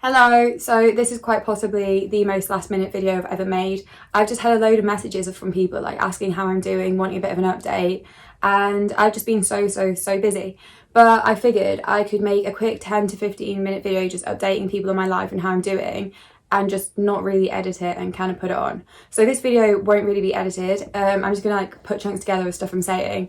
Hello, so this is quite possibly the most last minute video I've ever made. I've just had a load of messages from people like asking how I'm doing, wanting a bit of an update, and I've just been so busy. But I figured I could make a quick 10 to 15 minute video just updating people in my life and how I'm doing, and just not really edit it and kind of put it on. So this video won't really be edited. I'm just gonna like put chunks together of stuff I'm saying.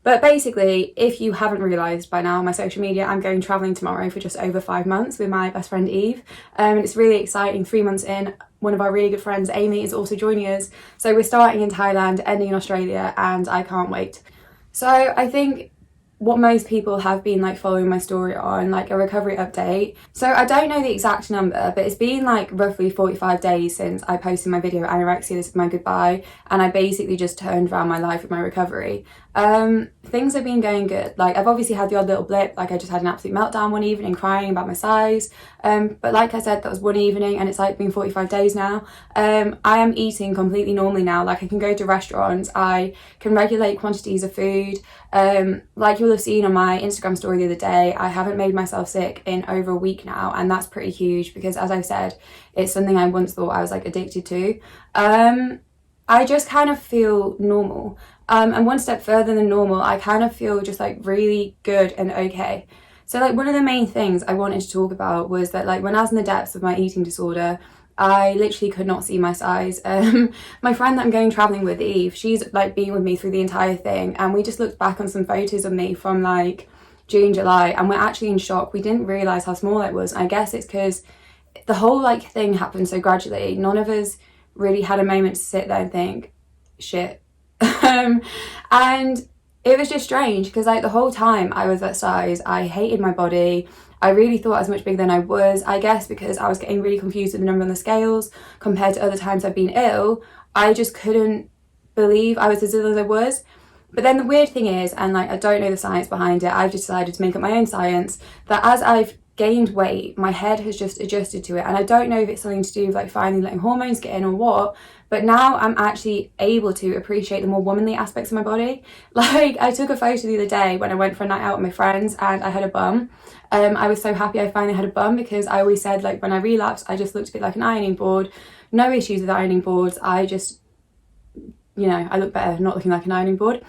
But basically, if you haven't realised by now on my social media, I'm going travelling tomorrow for just over 5 months with my best friend Eve. And it's really exciting. 3 months in, one of our really good friends, Amy, is also joining us. So we're starting in Thailand, ending in Australia, and I can't wait. So I think what most people have been like following my story on, like a recovery update. So I don't know the exact number, but it's been like roughly 45 days since I posted my video Anorexia, This Is My Goodbye, and I basically just turned around my life with my recovery. Things have been going good. Like I've obviously had the odd little blip, like I just had an absolute meltdown one evening crying about my size. But like I said, that was one evening and it's like been 45 days now. I am eating completely normally now. Like I can go to restaurants, I can regulate quantities of food. Like you'll have seen on my Instagram story the other day, I haven't made myself sick in over a week now, and that's pretty huge because, as I've said, it's something I once thought I was like addicted to. I just kind of feel normal. And one step further than normal, I kind of feel just like really good and okay. So like one of the main things I wanted to talk about was that like when I was in the depths of my eating disorder, I literally could not see my size. My friend that I'm going travelling with, Eve, she's like been with me through the entire thing, and we just looked back on some photos of me from like June, July, and we're actually in shock. We didn't realise how small I was. I guess it's because the whole like thing happened so gradually. None of us really had a moment to sit there and think, shit. And it was just strange because like the whole time I was that size, I hated my body. I really thought I was much bigger than I was, I guess because I was getting really confused with the number on the scales compared to other times I've been ill. I just couldn't believe I was as ill as I was. But then the weird thing is, and like I don't know the science behind it, I've just decided to make up my own science, that as I've gained weight, my head has just adjusted to it. And I don't know if it's something to do with like finally letting hormones get in or what, but now I'm actually able to appreciate the more womanly aspects of my body. Like I took a photo the other day when I went for a night out with my friends and I had a bum. I was so happy I finally had a bum because I always said like when I relapsed, I just looked a bit like an ironing board. No issues with ironing boards. I just, you know, I look better not looking like an ironing board.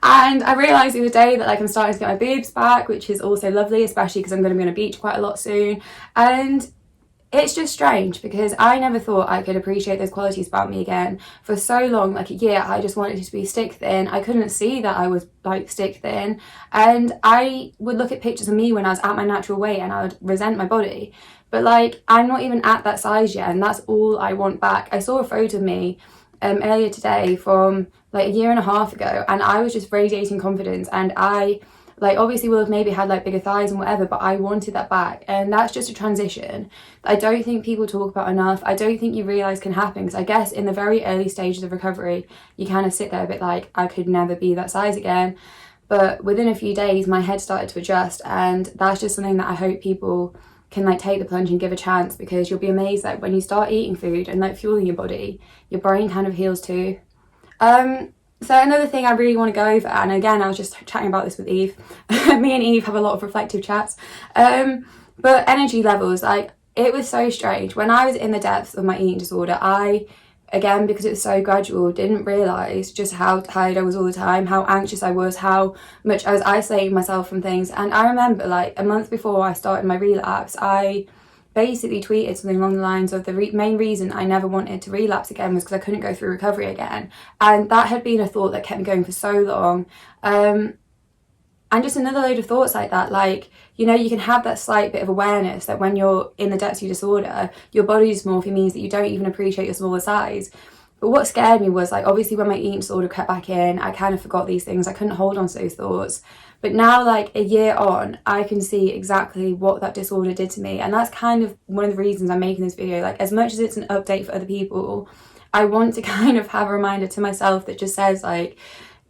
And I realised the other day that like I'm starting to get my boobs back, which is also lovely, especially because I'm going to be on a beach quite a lot soon. And it's just strange because I never thought I could appreciate those qualities about me again. For so long, like a year, I just wanted to be stick thin. I couldn't see that I was like stick thin. And I would look at pictures of me when I was at my natural weight and I would resent my body. But like, I'm not even at that size yet, and that's all I want back. I saw a photo of me earlier today from like a year and a half ago, and I was just radiating confidence, and I like obviously will have maybe had like bigger thighs and whatever, but I wanted that back. And that's just a transition that I don't think people talk about enough. I don't think you realise can happen, because I guess in the very early stages of recovery you kind of sit there a bit like I could never be that size again. But within a few days my head started to adjust, and that's just something that I hope people can like take the plunge and give a chance, because you'll be amazed that when you start eating food and like fueling your body, your brain kind of heals too. So another thing I really want to go over, and again I was just chatting about this with Eve, me and Eve have a lot of reflective chats, but energy levels, like it was so strange. When I was in the depths of my eating disorder, I, again because it was so gradual, didn't realise just how tired I was all the time, how anxious I was, how much I was isolating myself from things. And I remember like a month before I started my relapse, I basically tweeted something along the lines of the main reason I never wanted to relapse again was because I couldn't go through recovery again. And that had been a thought that kept me going for so long. And just another load of thoughts like that, like, you know, you can have that slight bit of awareness that when you're in the depths of your disorder, your body dysmorphia means that you don't even appreciate your smaller size. But what scared me was like, obviously when my eating disorder crept back in, I kind of forgot these things. I couldn't hold on to those thoughts. But now, like a year on, I can see exactly what that disorder did to me. And that's kind of one of the reasons I'm making this video. Like, as much as it's an update for other people, I want to kind of have a reminder to myself that just says like,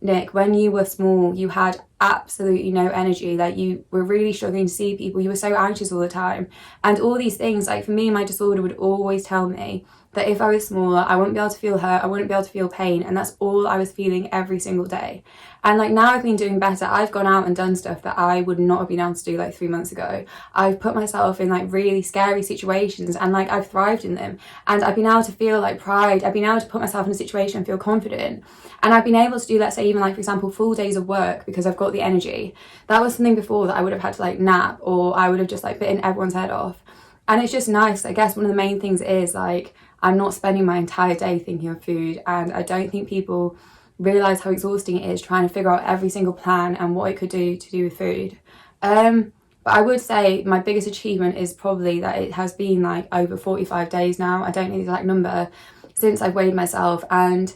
Nick, when you were small, you had absolutely no energy. Like you were really struggling to see people. You were so anxious all the time. And all these things, like for me, my disorder would always tell me that if I was smaller, I wouldn't be able to feel hurt, I wouldn't be able to feel pain, and that's all I was feeling every single day. And like now I've been doing better. I've gone out and done stuff that I would not have been able to do like 3 months ago. I've put myself in like really scary situations and like I've thrived in them. And I've been able to feel like pride. I've been able to put myself in a situation and feel confident. And I've been able to do, let's say, even like, for example, full days of work because I've got the energy. That was something before that I would have had to like nap, or I would have just like bitten everyone's head off. And it's just nice. I guess one of the main things is like, I'm not spending my entire day thinking of food. And I don't think people realise how exhausting it is trying to figure out every single plan and what it could do to do with food. But I would say my biggest achievement is probably that it has been like over 45 days now. I don't know the exact number since I've weighed myself, and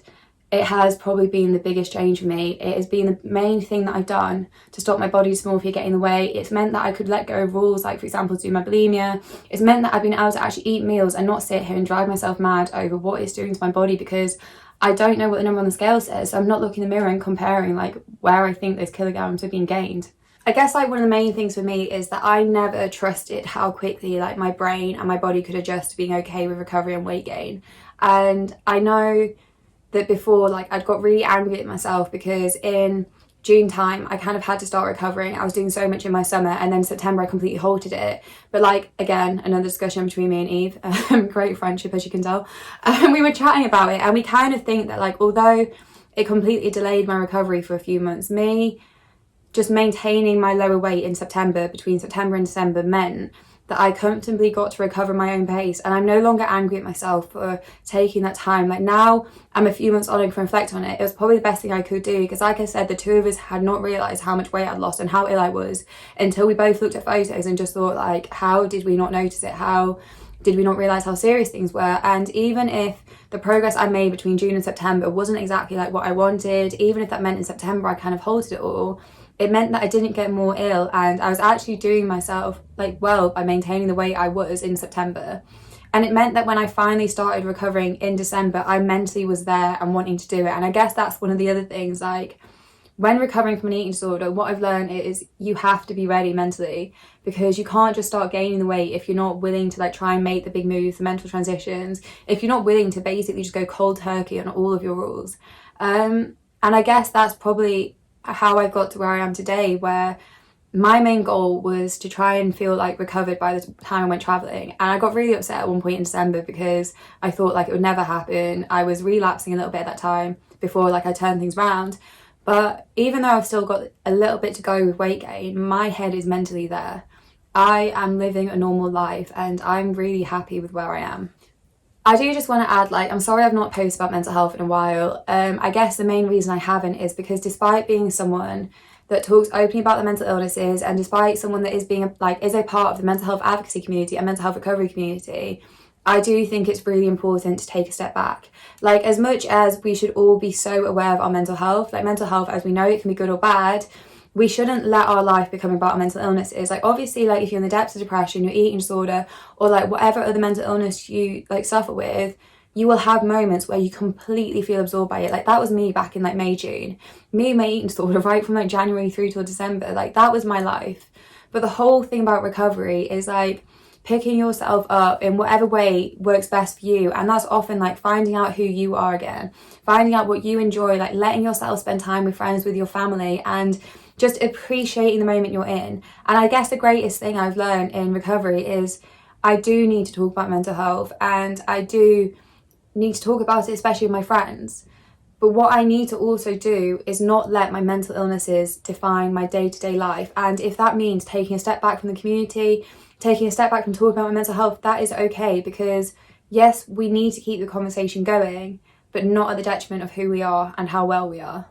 it has probably been the biggest change for me. It has been the main thing that I've done to stop my body dysmorphia getting in the way. It's meant that I could let go of rules, like for example, to do my bulimia. It's meant that I've been able to actually eat meals and not sit here and drive myself mad over what it's doing to my body, because I don't know what the number on the scale says. So I'm not looking in the mirror and comparing like where I think those kilograms are being gained. I guess like one of the main things for me is that I never trusted how quickly like my brain and my body could adjust to being okay with recovery and weight gain. And I know that before, like I'd got really angry at myself because in June time I kind of had to start recovering. I was doing so much in my summer, and then September I completely halted it. But like again, another discussion between me and Eve, great friendship as you can tell, and we were chatting about it, and we kind of think that like although it completely delayed my recovery for a few months, me just maintaining my lower weight in September, between September and December, meant that I comfortably got to recover my own pace, and I'm no longer angry at myself for taking that time. Like now I'm a few months on and can reflect on it. It was probably the best thing I could do, because like I said, the two of us had not realised how much weight I'd lost and how ill I was until we both looked at photos and just thought like, how did we not notice it? How did we not realise how serious things were? And even if the progress I made between June and September wasn't exactly like what I wanted, even if that meant in September I kind of halted it all, it meant that I didn't get more ill, and I was actually doing myself like well by maintaining the weight I was in September. And it meant that when I finally started recovering in December, I mentally was there and wanting to do it. And I guess that's one of the other things, like when recovering from an eating disorder, what I've learned is you have to be ready mentally, because you can't just start gaining the weight if you're not willing to like try and make the big moves, the mental transitions, if you're not willing to basically just go cold turkey on all of your rules. And I guess that's probably how I got to where I am today, where my main goal was to try and feel like recovered by the time I went traveling. And I got really upset at one point in December because I thought like it would never happen. I was relapsing a little bit at that time before like I turned things around. But even though I've still got a little bit to go with weight gain, my head is mentally there. I am living a normal life and I'm really happy with where I am. I do just want to add, like, I'm sorry I've not posted about mental health in a while. I guess the main reason I haven't is because despite being someone that talks openly about their mental illnesses, and despite someone that is a part of the mental health advocacy community and mental health recovery community, I do think it's really important to take a step back. Like, as much as we should all be so aware of our mental health, like mental health as we know it can be good or bad, we shouldn't let our life become about our mental illnesses. Like obviously, like if you're in the depths of depression, your eating disorder, or like whatever other mental illness you like suffer with, you will have moments where you completely feel absorbed by it. Like that was me back in like May, June. Me and my eating disorder right from like January through till December. Like that was my life. But the whole thing about recovery is like picking yourself up in whatever way works best for you, and that's often like finding out who you are again, finding out what you enjoy, like letting yourself spend time with friends, with your family, and just appreciating the moment you're in. And I guess the greatest thing I've learned in recovery is I do need to talk about mental health, and I do need to talk about it, especially with my friends. But what I need to also do is not let my mental illnesses define my day-to-day life. And if that means taking a step back from the community, taking a step back from talking about my mental health, that is okay, because yes, we need to keep the conversation going, but not at the detriment of who we are and how well we are.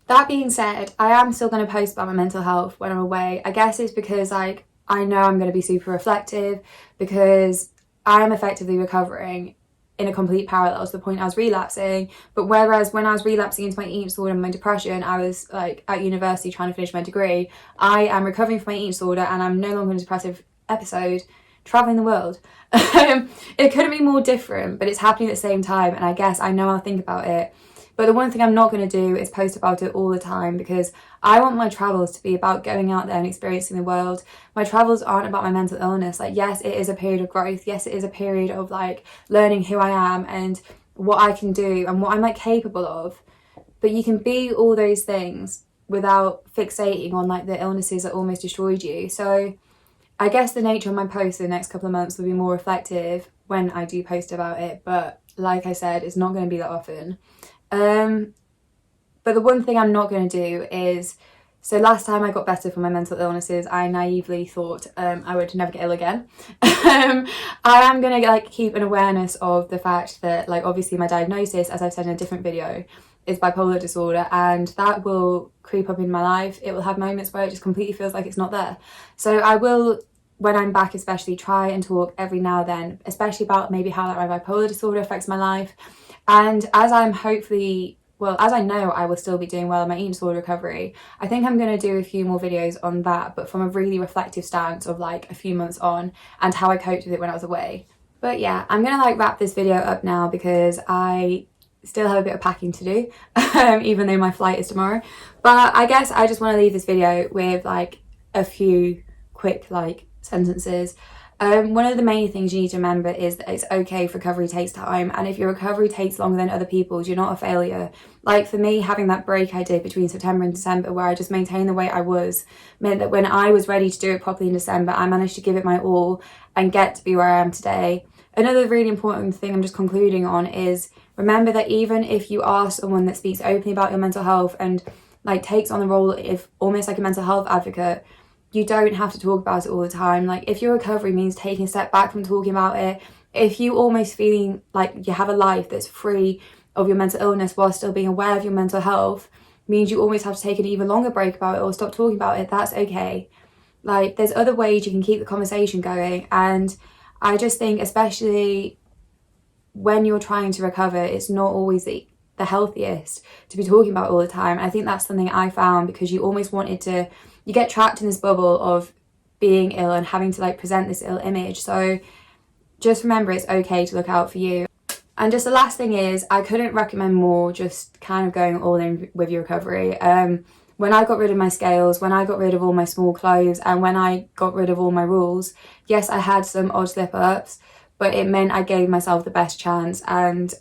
That being said, I am still going to post about my mental health when I'm away. I guess it's because like I know I'm going to be super reflective, because I am effectively recovering in a complete parallel to the point I was relapsing. But whereas when I was relapsing into my eating disorder and my depression, I was like at university trying to finish my degree, I am recovering from my eating disorder and I'm no longer in a depressive episode, traveling the world. It couldn't be more different, but it's happening at the same time, and I guess I know I'll think about it But the one thing I'm not going to do is post about it all the time, because I want my travels to be about going out there and experiencing the world. My travels aren't about my mental illness. Like, yes, it is a period of growth. Yes, it is a period of like learning who I am and what I can do and what I'm like capable of. But you can be all those things without fixating on like the illnesses that almost destroyed you. So I guess the nature of my posts in the next couple of months will be more reflective when I do post about it. But like I said, it's not going to be that often. But the one thing I'm not going to do is, so last time I got better from my mental illnesses, I naively thought I would never get ill again. I am going to like keep an awareness of the fact that like obviously my diagnosis, as I've said in a different video, is bipolar disorder, and that will creep up in my life. It will have moments where it just completely feels like it's not there. So I will, when I'm back especially, try and talk every now and then, especially about maybe how that my bipolar disorder affects my life. And as I'm hopefully, well, as I know I will still be doing well in my eating disorder recovery, I think I'm going to do a few more videos on that, but from a really reflective stance of like a few months on and how I coped with it when I was away. But yeah, I'm going to like wrap this video up now because I still have a bit of packing to do, even though my flight is tomorrow. But I guess I just want to leave this video with like a few quick like sentences. One of the main things you need to remember is that it's okay if recovery takes time, and if your recovery takes longer than other people's, you're not a failure. Like for me, having that break I did between September and December where I just maintained the weight I was, meant that when I was ready to do it properly in December, I managed to give it my all and get to be where I am today. Another really important thing I'm just concluding on is remember that even if you are someone that speaks openly about your mental health and like takes on the role of almost like a mental health advocate, you don't have to talk about it all the time. Like if your recovery means taking a step back from talking about it, if you almost feeling like you have a life that's free of your mental illness while still being aware of your mental health, means you almost have to take an even longer break about it or stop talking about it, that's okay. Like there's other ways you can keep the conversation going, and I just think especially when you're trying to recover, it's not always the healthiest to be talking about all the time. I think that's something I found, because you almost wanted to, you get trapped in this bubble of being ill and having to like present this ill image. So just remember it's okay to look out for you. And just the last thing is, I couldn't recommend more just kind of going all in with your recovery. When I got rid of my scales, when I got rid of all my small clothes, and when I got rid of all my rules, yes, I had some odd slip-ups, but it meant I gave myself the best chance, and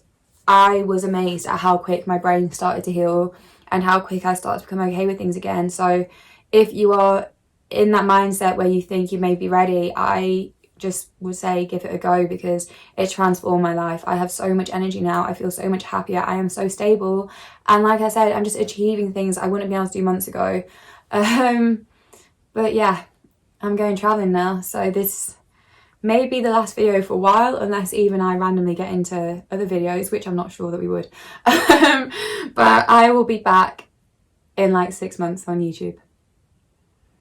I was amazed at how quick my brain started to heal and how quick I started to become okay with things again. So if you are in that mindset where you think you may be ready, I just would say give it a go, because it transformed my life. I have so much energy now. I feel so much happier. I am so stable. And like I said, I'm just achieving things I wouldn't be able to do months ago. But yeah, I'm going traveling now. So this may be the last video for a while, unless Eve and I randomly get into other videos, which I'm not sure that we would. But I will be back in like 6 months on YouTube.